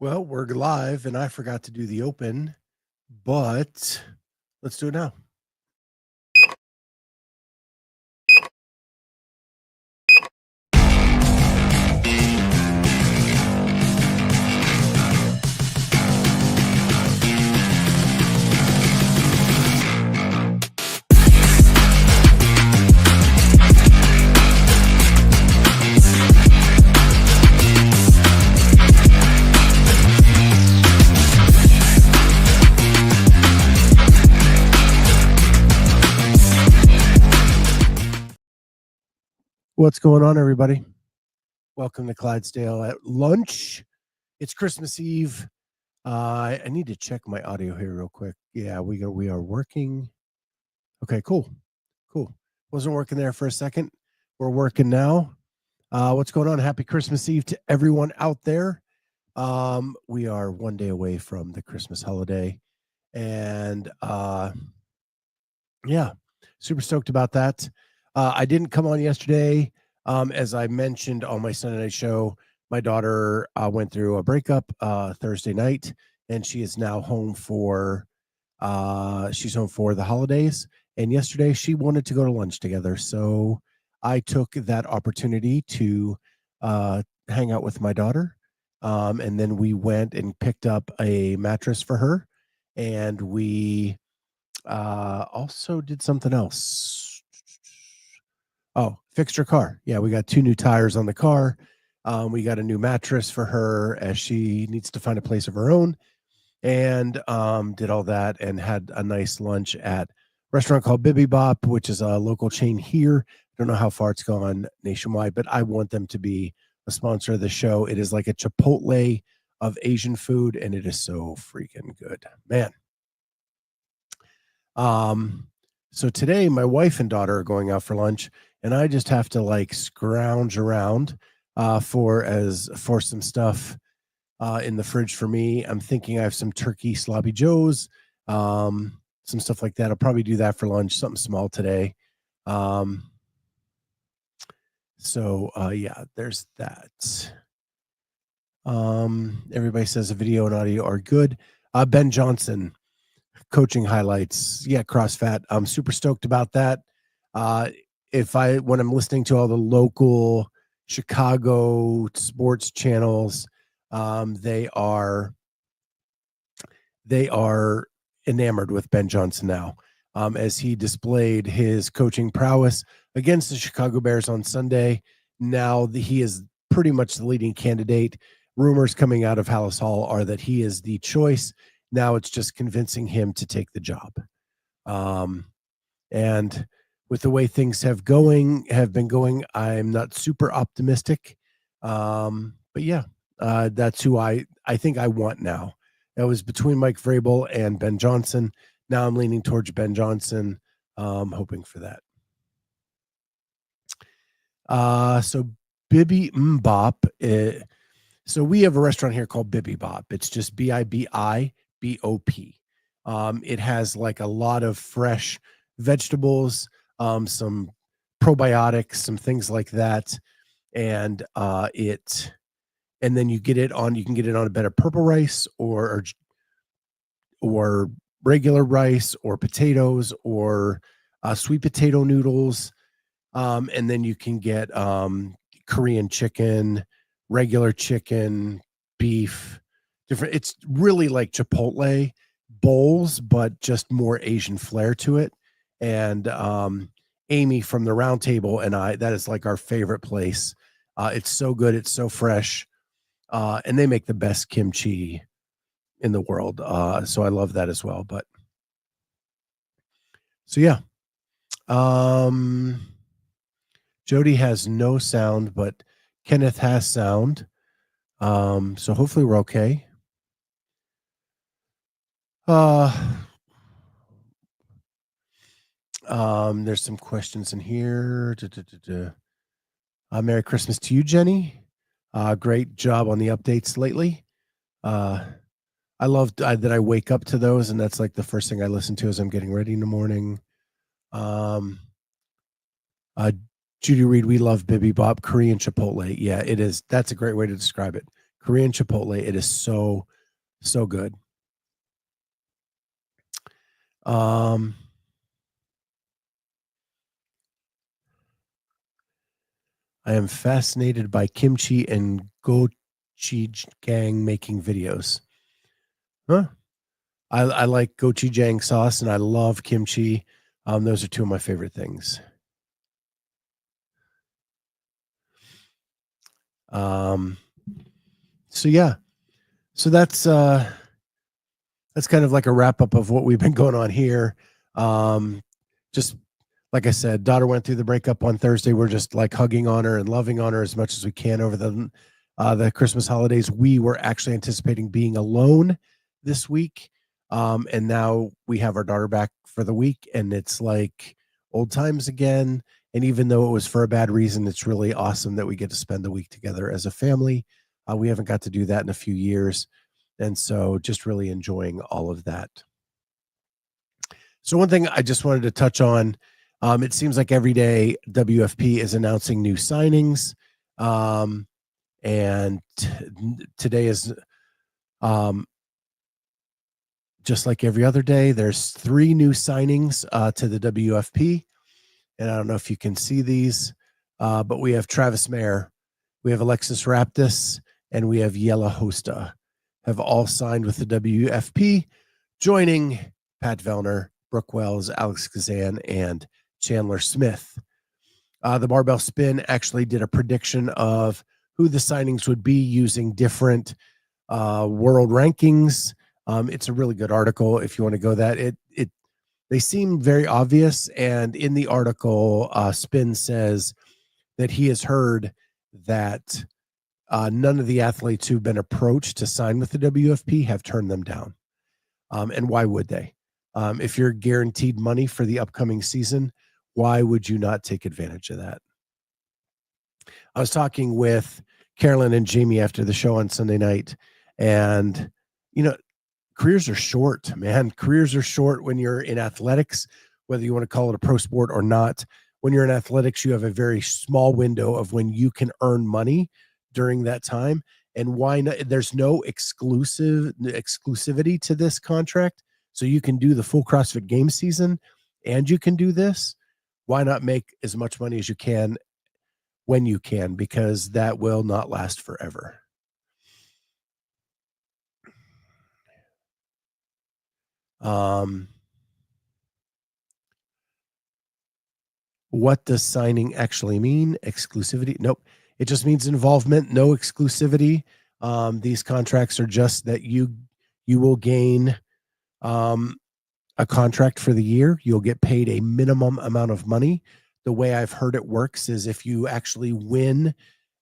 Well, we're live and I forgot to do the open, but let's do it now. What's going on, everybody? Welcome to Clydesdale at lunch. It's Christmas Eve. I need to check my audio here real quick. Yeah, we are working. Okay, cool. Wasn't working there for a second. We're working now. What's going on? Happy Christmas Eve to everyone out there. We are one day away from the Christmas holiday, and yeah, super stoked about that. I didn't come on yesterday. As I mentioned on my Sunday night show, my daughter went through a breakup Thursday night, and she is now home for she's home for the holidays. And yesterday she wanted to go to lunch together, so I took that opportunity to hang out with my daughter. And then we went and picked up a mattress for her, and we also did something else. Oh, fixed her car. Yeah, we got 2 new tires on the car. We got a new mattress for her as she needs to find a place of her own, and did all that and had a nice lunch at a restaurant called Bibi Bop, which is a local chain here. I don't know how far it's gone nationwide, but I want them to be a sponsor of the show. It is like a Chipotle of Asian food, and it is so freaking good, man. So today my wife and daughter are going out for lunch, and I just have to like scrounge around for some stuff in the fridge for me. I'm thinking I have some turkey sloppy joes, some stuff like that. I'll probably do that for lunch, something small today. Yeah, there's that. Everybody says the video and audio are good. Ben Johnson, coaching highlights. Yeah, CrossFit. I'm super stoked about that. When I'm listening to all the local Chicago sports channels, they are enamored with Ben Johnson now, as he displayed his coaching prowess against the Chicago Bears on Sunday. Now he is pretty much the leading candidate. Rumors coming out of Hallis Hall are that he is the choice. Now it's just convincing him to take the job. And with the way things have been going, I'm not super optimistic. But yeah, that's who I think I want now. That was between Mike Vrabel and Ben Johnson. Now I'm leaning towards Ben Johnson, hoping for that. So Bibi Bop. So we have a restaurant here called Bibi Bop. It's just BIBIBOP. It has like a lot of fresh vegetables, some probiotics, some things like that, and then you can get it on a bed of purple rice or regular rice or potatoes or sweet potato noodles, and then you can get Korean chicken, regular chicken, beef, different. It's really like Chipotle bowls, but just more Asian flair to it. And Amy from the Round Table and that is like our favorite place. It's so good. It's so fresh. And they make the best kimchi in the world. So I love that as well. But so yeah. Jody has no sound, but Kenneth has sound. So hopefully we're okay. There's some questions in here. Merry Christmas to you, Jenny. Great job on the updates lately. I love that I wake up to those, and that's like the first thing I listen to as I'm getting ready in the morning. Judy Reed, we love Bibi Bop, Korean Chipotle. Yeah, it is. That's a great way to describe it. Korean Chipotle. It is so, so good. I am fascinated by kimchi and gochujang making videos. Huh? I like gochujang sauce and I love kimchi. Those are two of my favorite things. So yeah, so that's kind of like a wrap up of what we've been going on here. Just like I said, daughter went through the breakup on Thursday. We're just like hugging on her and loving on her as much as we can over the Christmas holidays. We were actually anticipating being alone this week. And now we have our daughter back for the week and it's like old times again. And even though it was for a bad reason, it's really awesome that we get to spend the week together as a family. We haven't got to do that in a few years. And so just really enjoying all of that. So one thing I just wanted to touch on, it seems like every day WFP is announcing new signings. And today is just like every other day, there's 3 new signings to the WFP. And I don't know if you can see these, but we have Travis Mayer, we have Alexis Raptis, and we have Yella Hosta have all signed with the WFP, joining Pat Vellner, Brooke Wells, Alex Kazan, and Chandler Smith. The Barbell Spin actually did a prediction of who the signings would be using different world rankings. It's a really good article if you want to go that. They seem very obvious, and in the article, Spin says that he has heard that none of the athletes who've been approached to sign with the WFP have turned them down. And why would they? If you're guaranteed money for the upcoming season, why would you not take advantage of that? I was talking with Carolyn and Jamie after the show on Sunday night, and careers are short, man. Careers are short when you're in athletics, whether you want to call it a pro sport or not. When you're in athletics, you have a very small window of when you can earn money during that time. And why not? There's no exclusivity to this contract. So you can do the full CrossFit Games season and you can do this. Why not make as much money as you can when you can? Because that will not last forever. What does signing actually mean? Exclusivity? Nope. It just means involvement, no exclusivity. These contracts are just that you will gain a contract for the year. You'll get paid a minimum amount of money. The way I've heard it works is if you actually win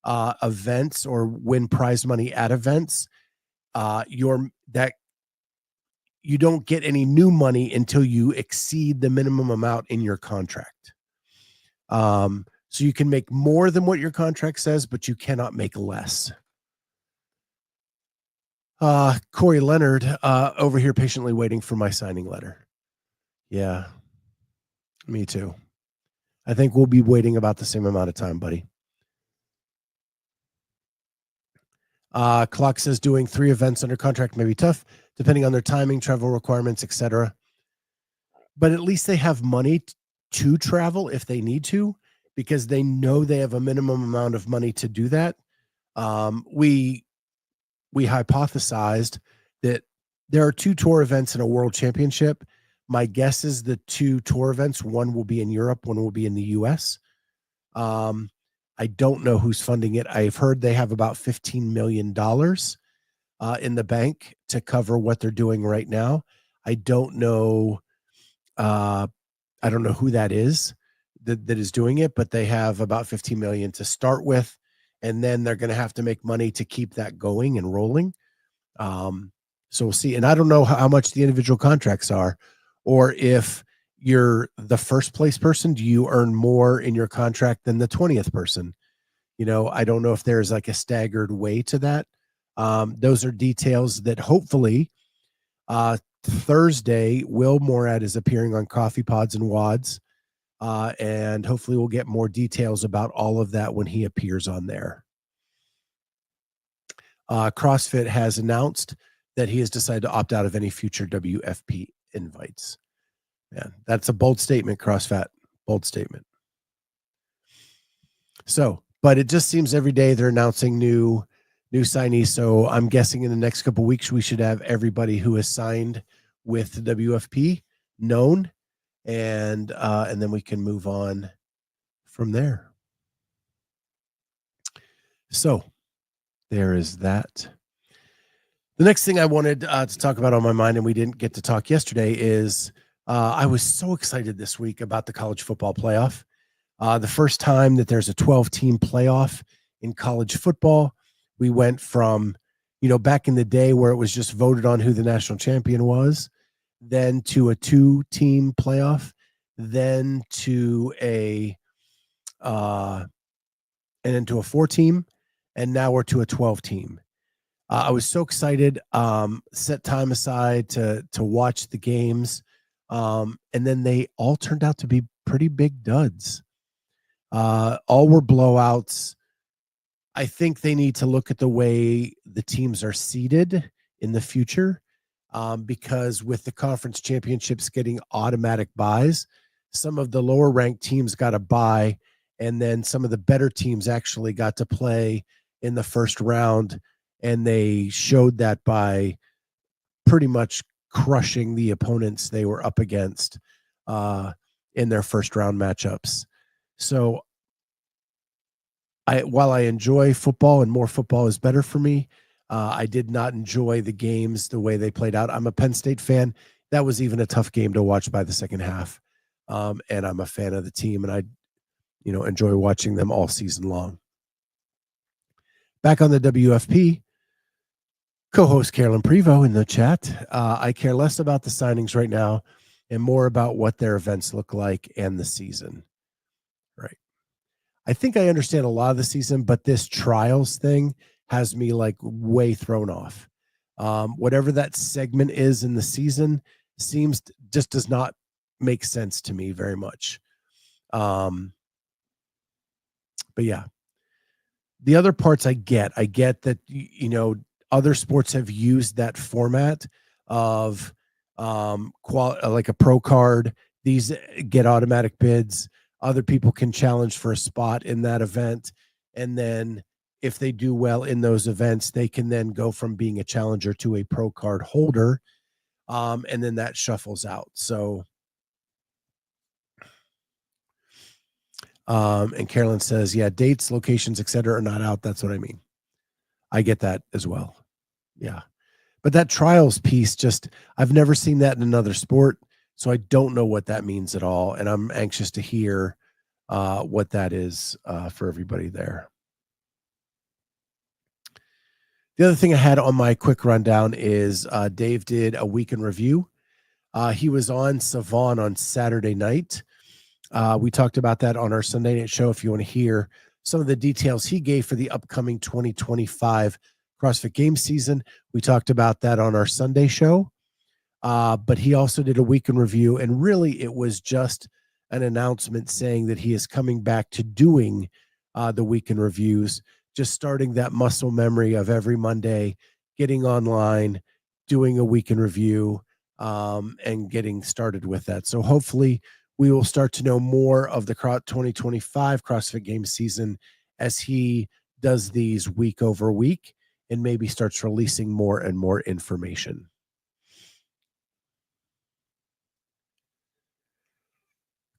events or win prize money at events, you don't get any new money until you exceed the minimum amount in your contract. So you can make more than what your contract says, but you cannot make less. Corey Leonard, over here patiently waiting for my signing letter. Yeah, me too. I think we'll be waiting about the same amount of time, buddy. Clock says doing 3 events under contract may be tough, depending on their timing, travel requirements, etc. But at least they have money to travel if they need to, because they know they have a minimum amount of money to do that. We hypothesized that there are 2 tour events and a world championship. My guess is the 2 tour events, one will be in Europe, one will be in the US. I don't know who's funding it. I've heard they have about $15 million in the bank to cover what they're doing right now. I don't know who that is that is doing it, but they have about 15 million to start with, and then they're going to have to make money to keep that going and rolling. So we'll see. And I don't know how much the individual contracts are, or if you're the first place person, do you earn more in your contract than the 20th person? I don't know if there's like a staggered way to that. Those are details that hopefully Thursday, Will Morad is appearing on Coffee Pods and Wads. And hopefully we'll get more details about all of that when he appears on there. CrossFit has announced that he has decided to opt out of any future WFP invites. Man, that's a bold statement, CrossFit. Bold statement. So, but it just seems every day they're announcing new signees. So I'm guessing in the next couple of weeks we should have everybody who is signed with the WFP known, and then we can move on from there. So there is that. The next thing I wanted to talk about on my mind, and we didn't get to talk yesterday, is I was so excited this week about the college football playoff. The first time that there's a 12-team playoff in college football. We went from, back in the day where it was just voted on who the national champion was, then to a 2-team playoff, then to and then to a 4-team, and now we're to a 12-team. I was so excited, set time aside to watch the games, and then they all turned out to be pretty big duds. All were blowouts. I think they need to look at the way the teams are seeded in the future, because with the conference championships getting automatic buys, some of the lower ranked teams got a bye, and then some of the better teams actually got to play in the first round, and they showed that by pretty much crushing the opponents they were up against in their first round matchups. So while I enjoy football and more football is better for me, I did not enjoy the games the way they played out. I'm a Penn State fan. That was even a tough game to watch by the second half. And I'm a fan of the team, and I enjoy watching them all season long. Back on the WFP, co-host Carolyn Prevost in the chat. I care less about the signings right now and more about what their events look like and the season. Right. I think I understand a lot of the season, but this trials thing has me like way thrown off. Whatever that segment is in the season just does not make sense to me very much. But yeah, the other parts I get that, other sports have used that format of like a pro card. These get automatic bids. Other people can challenge for a spot in that event. And then if they do well in those events, they can then go from being a challenger to a pro card holder. And then that shuffles out. So, and Carolyn says, yeah, dates, locations, etc. are not out. That's what I mean. I get that as well. Yeah. But that trials piece, I've never seen that in another sport. So I don't know what that means at all. And I'm anxious to hear what that is for everybody there. The other thing I had on my quick rundown is Dave did a week in review. He was on Savon on Saturday night. We talked about that on our Sunday night show. If you want to hear some of the details he gave for the upcoming 2025 CrossFit Games season, we talked about that on our Sunday show. But he also did a week in review, and really it was just an announcement saying that he is coming back to doing the week in reviews, just starting that muscle memory of every Monday, getting online, doing a week in review, and getting started with that. So hopefully we will start to know more of the 2025 CrossFit Games season as he does these week over week and maybe starts releasing more and more information.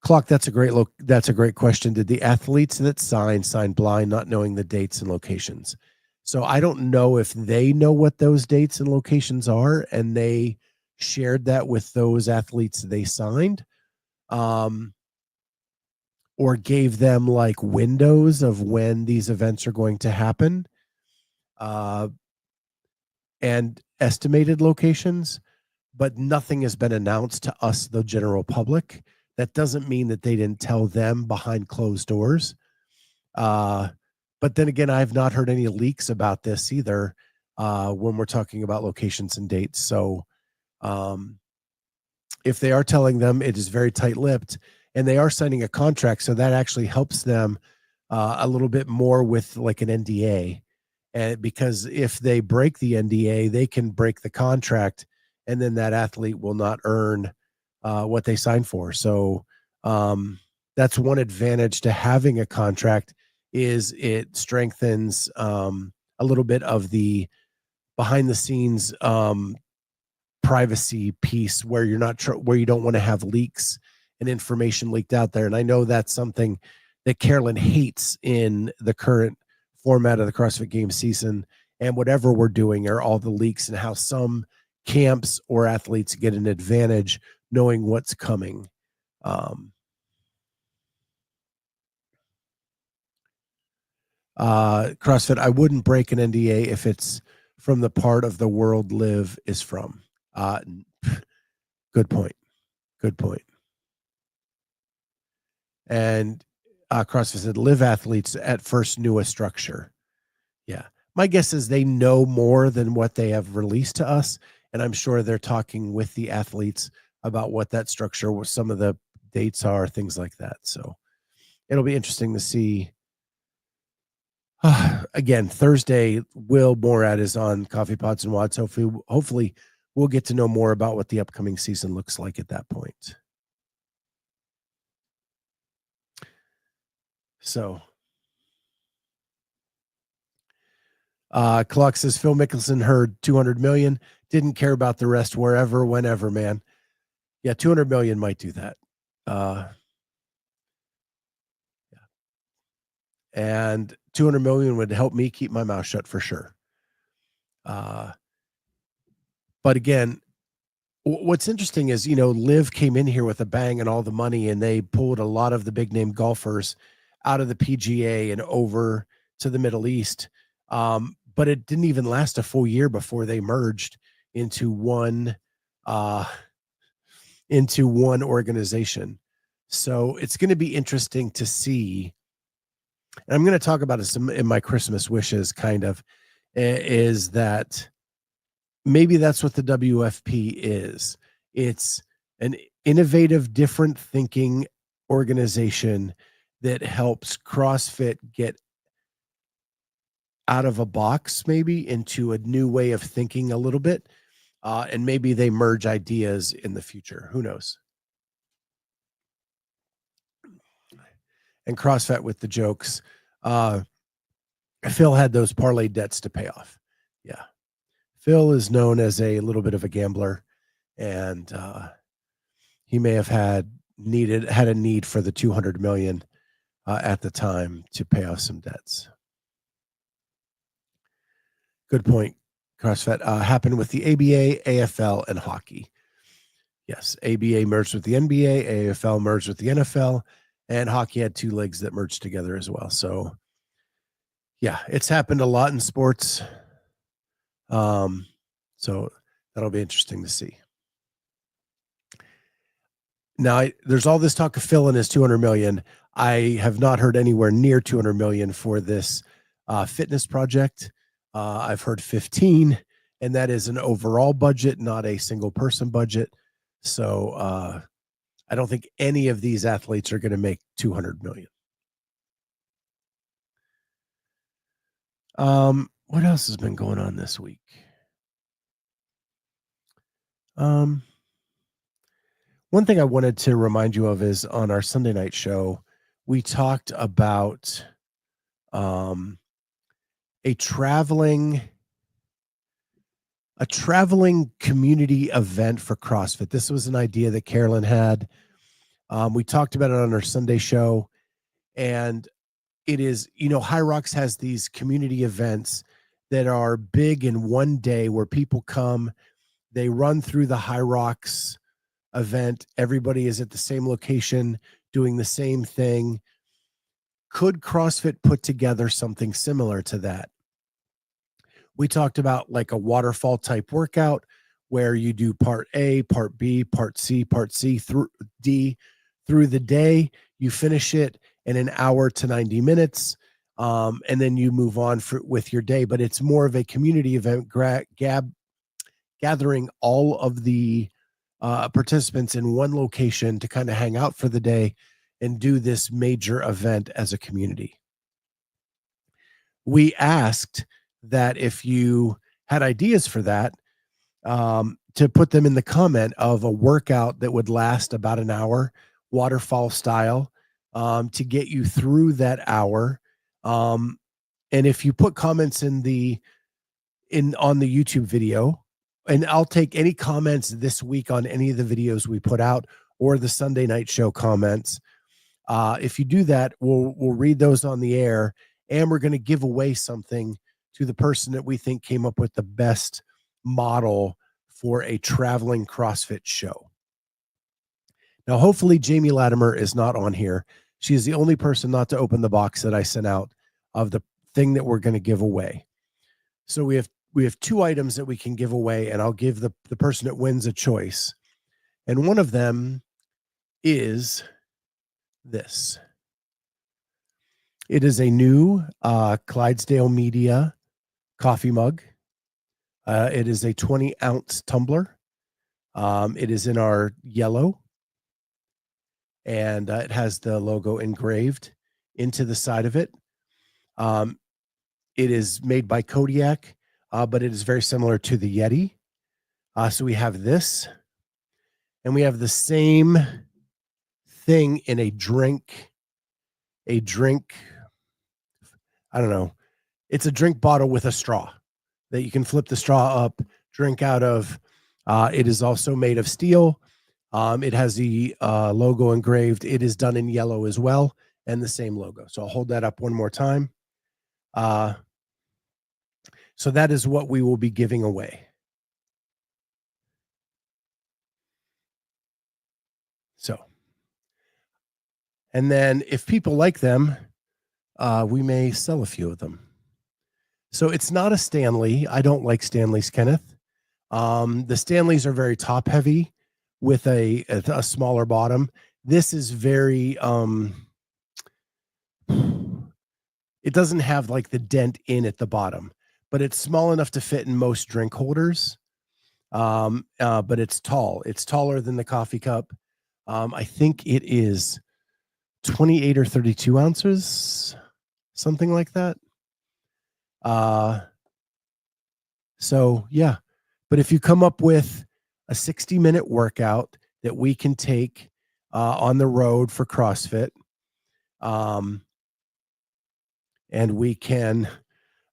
Clock, that's a great question. Did the athletes that sign blind, not knowing the dates and locations? So I don't know if they know what those dates and locations are, and they shared that with those athletes they signed, or gave them like windows of when these events are going to happen, and estimated locations, but nothing has been announced to us, the general public. That doesn't mean that they didn't tell them behind closed doors. But then again, I've not heard any leaks about this either when we're talking about locations and dates. So if they are telling them, it is very tight-lipped, and they are signing a contract, so that actually helps them a little bit more with like an NDA. And because if they break the NDA, they can break the contract, and then that athlete will not earn what they signed for. So that's one advantage to having a contract, is it strengthens a little bit of the behind the scenes privacy piece, where you're not where you don't want to have leaks and information leaked out there. And I know that's something that Carolyn hates in the current format of the CrossFit Games season, and whatever we're doing are all the leaks, and how some camps or athletes get an advantage knowing what's coming. CrossFit, I wouldn't break an NDA if it's from the part of the world Liv is from. Good point. Good point. And CrossFit said Liv athletes at first knew a structure. Yeah. My guess is they know more than what they have released to us. And I'm sure they're talking with the athletes about what that structure, what some of the dates are, things like that. So it'll be interesting to see. Again, Thursday, Will Morad is on Coffee Pots and Watts. Hopefully we'll get to know more about what the upcoming season looks like at that point. So Cluck says Phil Mickelson heard 200 million, didn't care about the rest, wherever, whenever, man. Yeah, 200 million might do that. Yeah. And 200 million would help me keep my mouth shut for sure. But again, what's interesting is, Liv came in here with a bang and all the money, and they pulled a lot of the big name golfers out of the PGA and over to the Middle East. But it didn't even last a full year before they merged into one organization. So it's going to be interesting to see. And I'm going to talk about it in my Christmas wishes, kind of, is that maybe that's what the WFP is. It's an innovative, different thinking organization that helps CrossFit get out of a box, maybe into a new way of thinking a little bit. And maybe they merge ideas in the future. Who knows? And CrossFit with the jokes. Phil had those parlay debts to pay off. Yeah. Phil is known as a little bit of a gambler, and he may have had a need for the 200 million at the time to pay off some debts. Good point. CrossFit happened with the ABA, AFL, and hockey. Yes, ABA merged with the NBA, AFL merged with the NFL, and hockey had two leagues that merged together as well. So, yeah, it's happened a lot in sports. So that'll be interesting to see. Now, there's all this talk of Phil and his 200 million. I have not heard anywhere near 200 million for this fitness project. I've heard 15, and that is an overall budget, not a single person budget. So I don't think any of these athletes are going to make 200 million. What else has been going on this week? One thing I wanted to remind you of is on our Sunday night show, we talked about a traveling community event for CrossFit. This was an idea that Carolyn had. We talked about it on our Sunday show, and it is, High Rocks has these community events that are big in one day, where people come, they run through the High Rocks event. Everybody is at the same location doing the same thing. Could CrossFit put together something similar to that? We talked about like a waterfall type workout where you do part A, part B, part C through D through the day. You finish it in an hour to 90 minutes. And then you move on with your day, but it's more of a community event, gathering all of the participants in one location to kind of hang out for the day and do this major event as a community. We asked that if you had ideas for that, to put them in the comment of a workout that would last about an hour, waterfall style, to get you through that hour. Um, and if you put comments on the YouTube video, and I'll take any comments this week on any of the videos we put out or the Sunday night show comments. If you do that, we'll read those on the air, and we're going to give away something to the person that we think came up with the best model for a traveling CrossFit show. Now, hopefully, Jamie Latimer is not on here. She is the only person not to open the box that I sent out of the thing that we're going to give away. So we have two items that we can give away, and I'll give the person that wins a choice. And one of them is this. It is a new Clydesdale Media coffee mug. It is a 20-ounce tumbler. It is in our yellow, and it has the logo engraved into the side of it. It is made by Kodiak, but it is very similar to the Yeti. So we have this, and we have the same thing in a drink. I don't know. It's a drink bottle with a straw that you can flip the straw up, drink out of. It is also made of steel. It has the logo engraved. It is done in yellow as well, and the same logo. So I'll hold that up one more time. So that is what we will be giving away. So, and then if people like them, we may sell a few of them. So it's not a Stanley. I don't like Stanleys, Kenneth. The Stanleys are very top heavy with a smaller bottom. This is very, it doesn't have like the dent in at the bottom, but it's small enough to fit in most drink holders. But it's tall. It's taller than the coffee cup. I think it is 28 or 32 ounces, something like that. So yeah, but if you come up with a 60-minute workout that we can take on the road for CrossFit, and we can,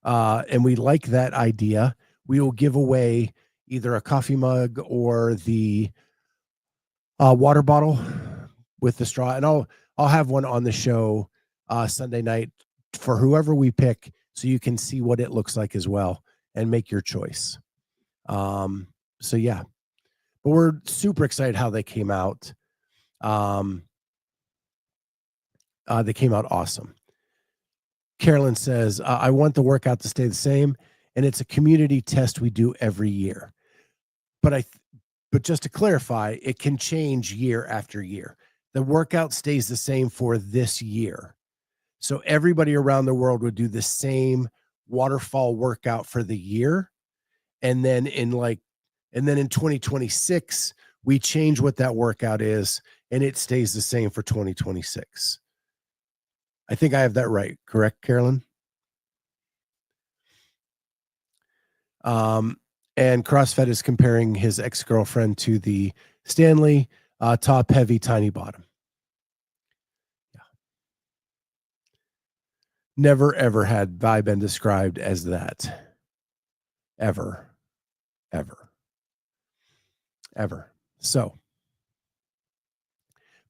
and we like that idea, we will give away either a coffee mug or the water bottle with the straw, and I'll have one on the show Sunday night for whoever we pick, so you can see what it looks like as well and make your choice. So yeah, but we're super excited how they came out. They came out awesome. Carolyn says, I want the workout to stay the same, and it's a community test we do every year. But just to clarify, it can change year after year. The workout stays the same for this year. So everybody around the world would do the same waterfall workout for the year. And then in 2026, we change what that workout is, and it stays the same for 2026. I think I have that right. Correct, Carolyn? And CrossFit is comparing his ex-girlfriend to the Stanley, top heavy, tiny bottom. Yeah. Never, ever had Vi been described as that. Ever. So,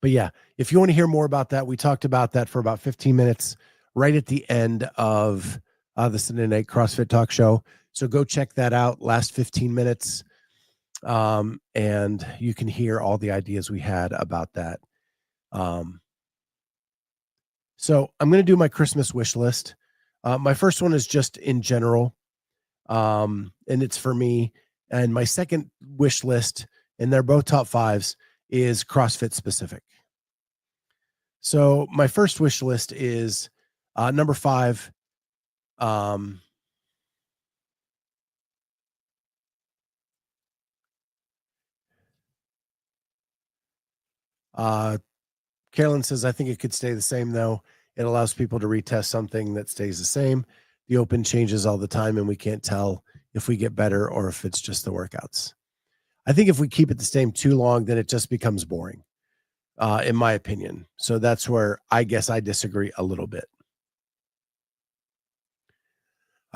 but yeah, if you want to hear more about that, we talked about that for about 15 minutes right at the end of the Sunday Night CrossFit Talk Show. So go check that out, last 15 minutes. And you can hear all the ideas we had about that. So I'm going to do my Christmas wish list. My first one is just in general, and it's for me. And my second wish list, and they're both top fives, is CrossFit specific. So my first wish list is number 5. Carolyn says, I think it could stay the same, though. It allows people to retest something that stays the same. The open changes all the time, and we can't tell if we get better or if it's just the workouts. I think if we keep it the same too long, then it just becomes boring, in my opinion. So that's where I guess I disagree a little bit.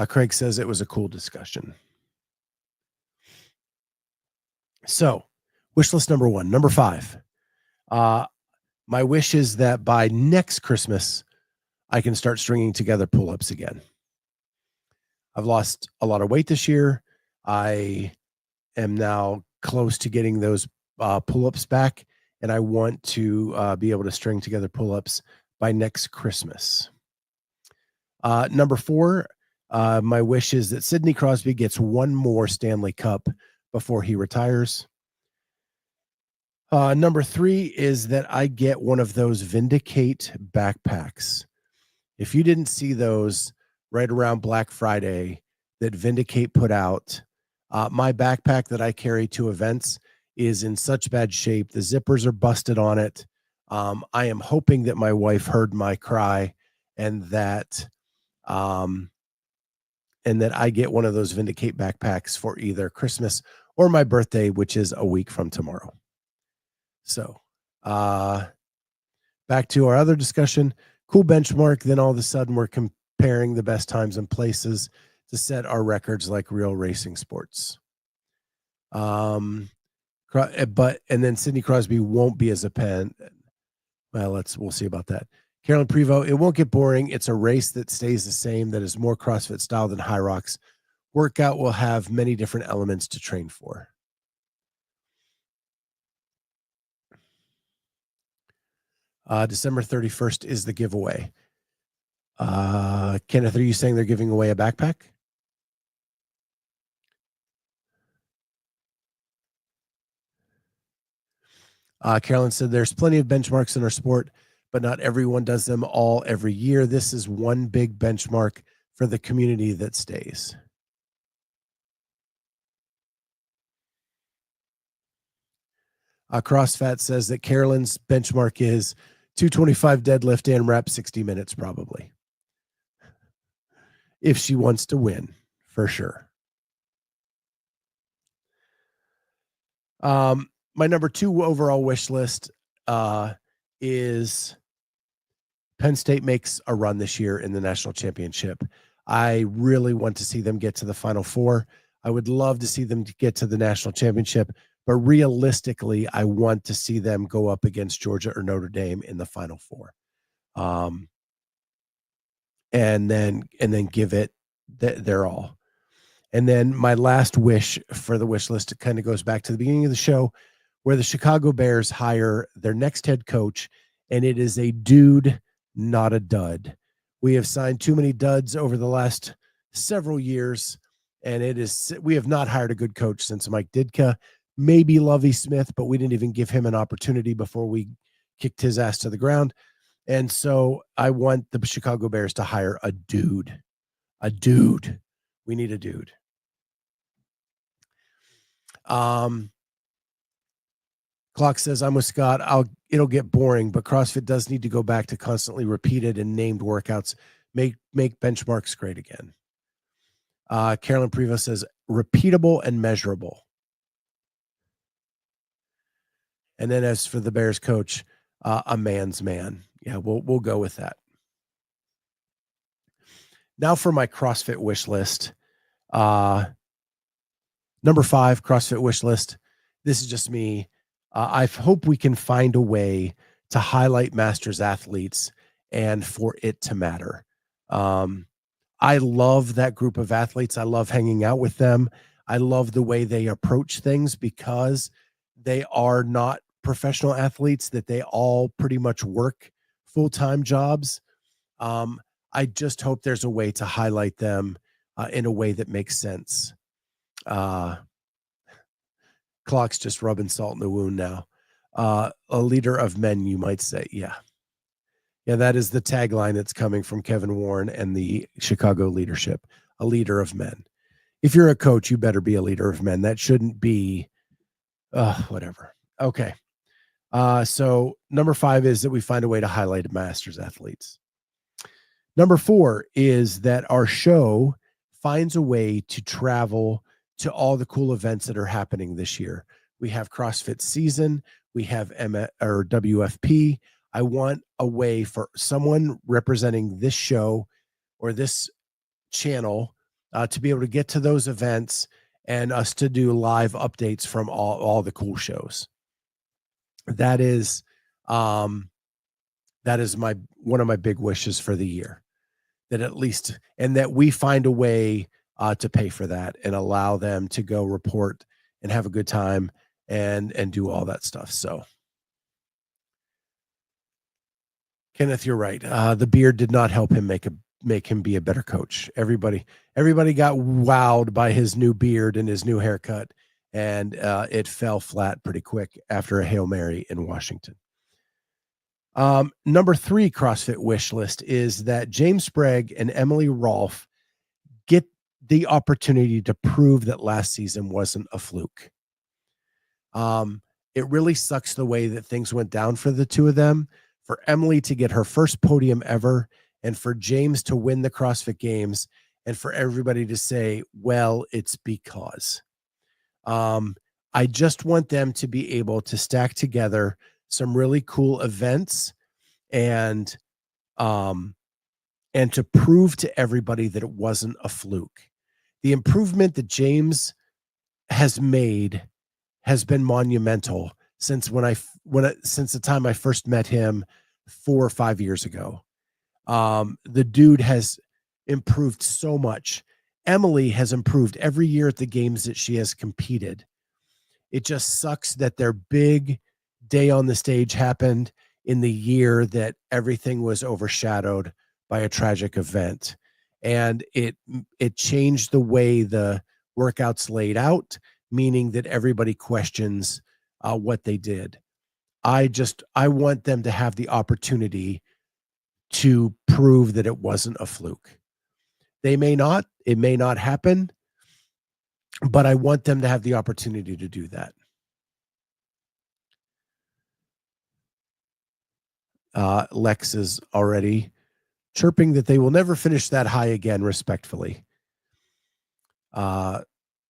Craig says it was a cool discussion. So, wish list number 1. Number 5. My wish is that by next Christmas, I can start stringing together pull-ups again. I've lost a lot of weight this year. I am now close to getting those pull-ups back, and I want to be able to string together pull-ups by next Christmas. Number 4, my wish is that Sidney Crosby gets one more Stanley Cup before he retires. Number 3 is that I get one of those Vindicate backpacks. If you didn't see those right around Black Friday that Vindicate put out, my backpack that I carry to events is in such bad shape. The zippers are busted on it. I am hoping that my wife heard my cry and that I get one of those Vindicate backpacks for either Christmas or my birthday, which is a week from tomorrow. So, back to our other discussion. Cool benchmark. Then all of a sudden we're comparing the best times and places to set our records like real racing sports. And then Sidney Crosby won't be as a pen. Well, we'll see about that. Carolyn Prevost, it won't get boring. It's a race that stays the same, that is more CrossFit style than High Rocks. Workout will have many different elements to train for. December 31st is the giveaway. Kenneth, are you saying they're giving away a backpack? Carolyn said there's plenty of benchmarks in our sport, but not everyone does them all every year. This is one big benchmark for the community that stays. CrossFat says that Carolyn's benchmark is 225 deadlift and rep 60 minutes probably. If she wants to win, for sure. My number 2 overall wish list is Penn State makes a run this year in the national championship. I really want to see them get to the Final Four. I would love to see them get to the national championship, but realistically, I want to see them go up against Georgia or Notre Dame in the Final Four. And then give it their all. And then my last wish for the wish list, it kind of goes back to the beginning of the show, where the Chicago Bears hire their next head coach, and it is a dude, not a dud. We have signed too many duds over the last several years, and we have not hired a good coach since Mike Ditka, maybe Lovie Smith, but we didn't even give him an opportunity before we kicked his ass to the ground. And so I want the Chicago Bears to hire a dude. We need a dude. Clock says, I'm with Scott. It'll get boring, but CrossFit does need to go back to constantly repeated and named workouts. Make benchmarks great again. Carolyn Prevost says, repeatable and measurable. And then as for the Bears coach, a man's man. Yeah, we'll go with that. Now for my CrossFit wish list. Number 5, CrossFit wish list. This is just me. I hope we can find a way to highlight Masters athletes and for it to matter. I love that group of athletes. I love hanging out with them. I love the way they approach things because they are not professional athletes, that they all pretty much work full-time jobs. I just hope there's a way to highlight them in a way that makes sense. Clock's just rubbing salt in the wound now. A leader of men, you might say. Yeah, that is the tagline that's coming from Kevin Warren and the Chicago leadership. A leader of men. If you're a coach, you better be a leader of men. That shouldn't be whatever. Okay. So number 5 is that we find a way to highlight Masters athletes. Number 4 is that our show finds a way to travel to all the cool events that are happening this year. We have CrossFit season, we have WFP. I want a way for someone representing this show or this channel to be able to get to those events and us to do live updates from all the cool shows. That is my one of my big wishes for the year, that at least, and that we find a way to pay for that and allow them to go report and have a good time and do all that stuff. So Kenneth, you're right. The beard did not help him make him be a better coach. Everybody got wowed by his new beard and his new haircut, and it fell flat pretty quick after a Hail Mary in Washington. Number 3 CrossFit wish list is that James Sprague and Emily Rolfe get the opportunity to prove that last season wasn't a fluke. It really sucks the way that things went down for the two of them. For Emily to get her first podium ever, and for James to win the CrossFit Games, and for everybody to say, well, it's because. I just want them to be able to stack together some really cool events and to prove to everybody that it wasn't a fluke. The improvement that James has made has been monumental since since the time I first met him 4 or 5 years ago. The dude has improved so much. Emily has improved every year at the games that she has competed. It just sucks that their big day on the stage happened in the year that everything was overshadowed by a tragic event. And it changed the way the workouts laid out, meaning that everybody questions what they did. I want them to have the opportunity to prove that it wasn't a fluke. It may not happen, but I want them to have the opportunity to do that. Lex is already chirping that they will never finish that high again, respectfully. And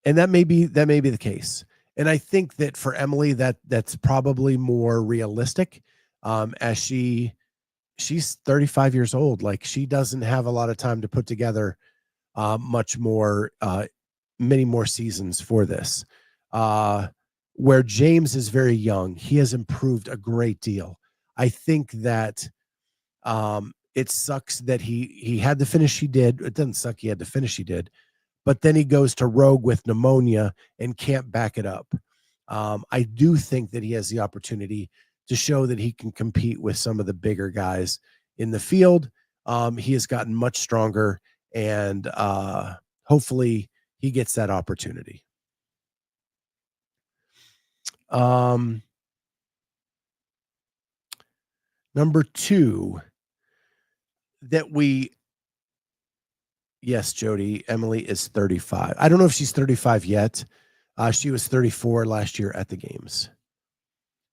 that may be the case. And I think that for Emily, that's probably more realistic, as she's 35 years old. Like, she doesn't have a lot of time to put together many more seasons for this. Where James is very young, he has improved a great deal. I think that it sucks that he had the finish he did. It doesn't suck he had the finish he did, but then he goes to Rogue with pneumonia and can't back it up. I do think that he has the opportunity to show that he can compete with some of the bigger guys in the field. He has gotten much stronger, and hopefully he gets that opportunity. Number 2, yes, Jody, Emily is 35. I don't know if she's 35 yet. She was 34 last year at the games.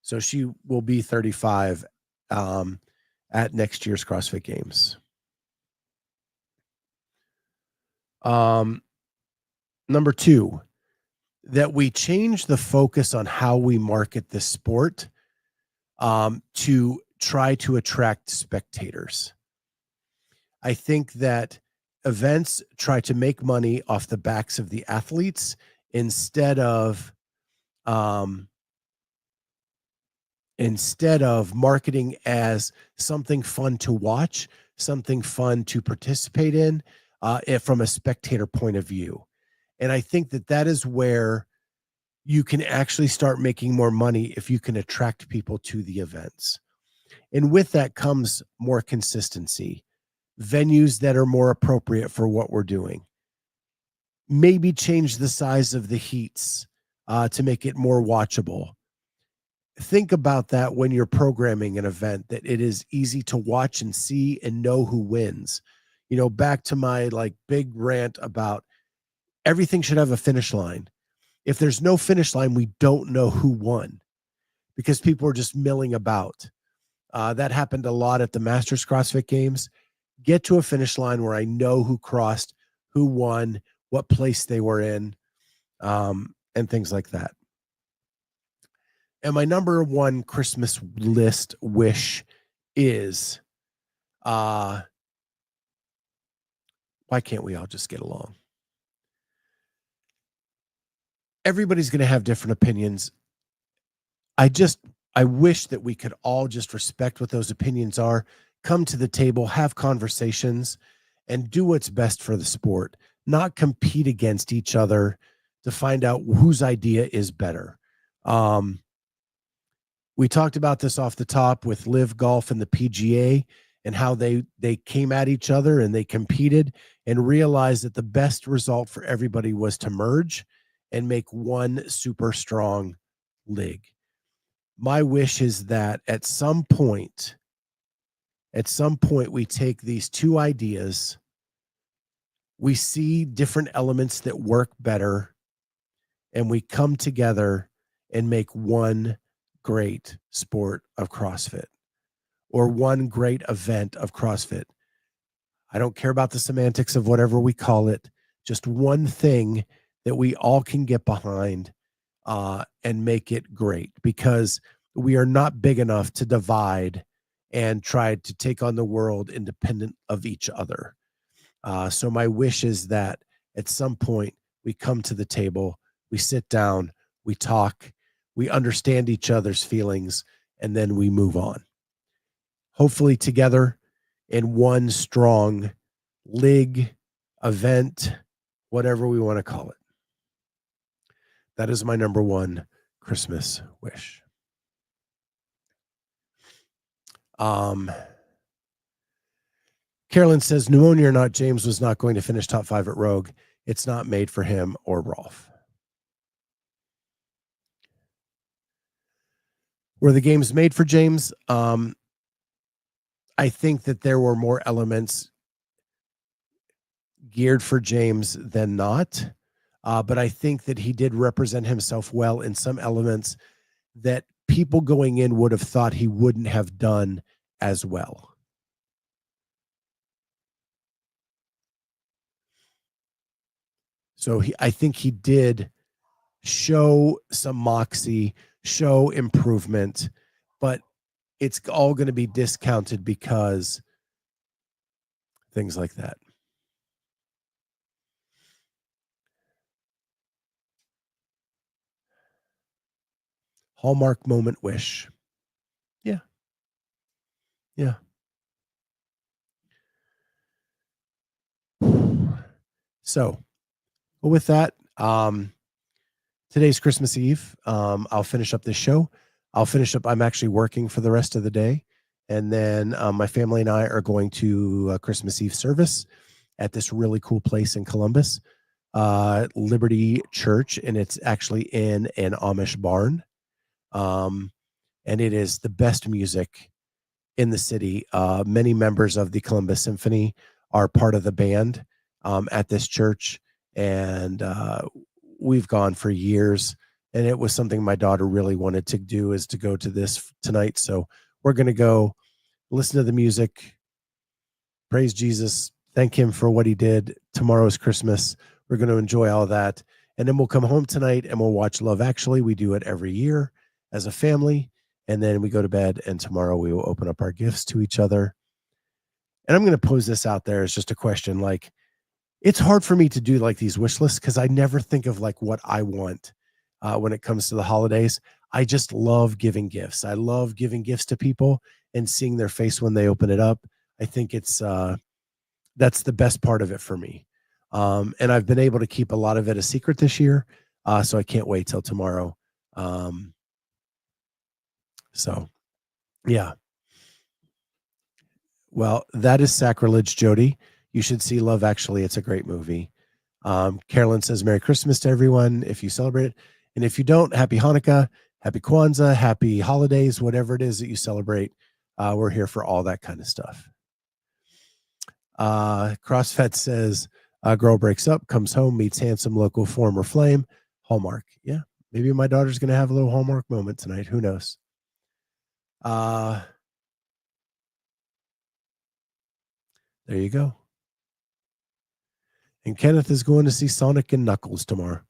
So she will be 35 at next year's CrossFit Games. Number 2, that we change the focus on how we market the sport to try to attract spectators. I think that events try to make money off the backs of the athletes instead of marketing as something fun to watch, something fun to participate in, from a spectator point of view. And I think that is where you can actually start making more money if you can attract people to the events. And with that comes more consistency, venues that are more appropriate for what we're doing. Maybe change the size of the heats to make it more watchable. Think about that when you're programming an event, that it is easy to watch and see and know who wins. Back to my big rant about everything should have a finish line. If there's no finish line, we don't know who won because people are just milling about. That happened a lot at the Masters CrossFit Games. get to a finish line where I know who crossed, who won, what place they were in, and things like that. And my number one Christmas list wish is, why can't we all just get along? Everybody's going to have different opinions. I wish that we could all just respect what those opinions are, come to the table, have conversations, and do what's best for the sport, not compete against each other to find out whose idea is better. We talked about this off the top with Live Golf and the PGA and how they came at each other and they competed and realized that the best result for everybody was to merge and make one super strong league. My wish is that at some point we take these two ideas, we see different elements that work better, and we come together and make one great sport of CrossFit or one great event of CrossFit. I don't care about the semantics of whatever we call it, just one thing that we all can get behind and make it great, because we are not big enough to divide and try to take on the world independent of each other. So my wish is that at some point we come to the table, we sit down, we talk, we understand each other's feelings, and then we move on. Hopefully together in one strong league, event, whatever we want to call it. That is my number one Christmas wish. Carolyn says, pneumonia or not, James was not going to finish top 5 at Rogue. It's not made for him or Rolf. Were the games made for James? I think that there were more elements geared for James than not. But I think that he did represent himself well in some elements that people going in would have thought he wouldn't have done as well. So I think he did show some moxie, show improvement, but it's all going to be discounted because things like that. Hallmark moment wish. Yeah. Yeah. So with that, today's Christmas Eve. I'll finish up this show. I'm actually working for the rest of the day. And then my family and I are going to a Christmas Eve service at this really cool place in Columbus, Liberty Church. And it's actually in an Amish barn. And it is the best music in the city. Many members of the Columbus Symphony are part of the band at this church. And we've gone for years, and it was something my daughter really wanted to do, is to go to this tonight. So we're going to go listen to the music, praise Jesus, thank him for what he did. Tomorrow's Christmas. We're going to enjoy all of that. And then we'll come home tonight and we'll watch Love Actually. We do it every year as a family. And then we go to bed, and tomorrow we will open up our gifts to each other. And I'm going to pose this out there as just a question. Like, it's hard for me to do like these wish lists because I never think of like what I want when it comes to the holidays. I just love giving gifts. I love giving gifts to people and seeing their face when they open it up. I think it's that's the best part of it for me. And I've been able to keep a lot of it a secret this year. So I can't wait till tomorrow. So yeah. Well, that is sacrilege, Jody. You should see Love Actually. It's a great movie. Carolyn says, Merry Christmas to everyone if you celebrate it. And if you don't, Happy Hanukkah, Happy Kwanzaa, Happy Holidays, whatever it is that you celebrate. We're here for all that kind of stuff. CrossFit says, girl breaks up, comes home, meets handsome local former flame. Hallmark. Yeah, maybe my daughter's going to have a little Hallmark moment tonight. Who knows? There you go. And Kenneth is going to see Sonic and Knuckles tomorrow.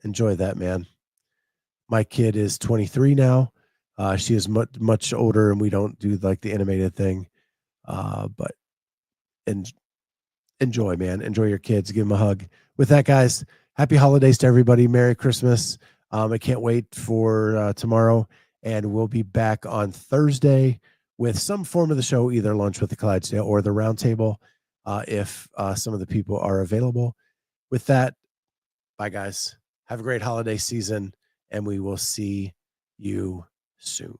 Enjoy that, man. My kid is 23 now. She is much older, and we don't do like the animated thing. But and enjoy, man. Enjoy your kids. Give them a hug. With that, guys, happy holidays to everybody. Merry Christmas. I can't wait for tomorrow, and we'll be back on Thursday with some form of the show, either lunch with the Clydesdale or the roundtable, if some of the people are available. With that, bye, guys. Have a great holiday season, and we will see you soon.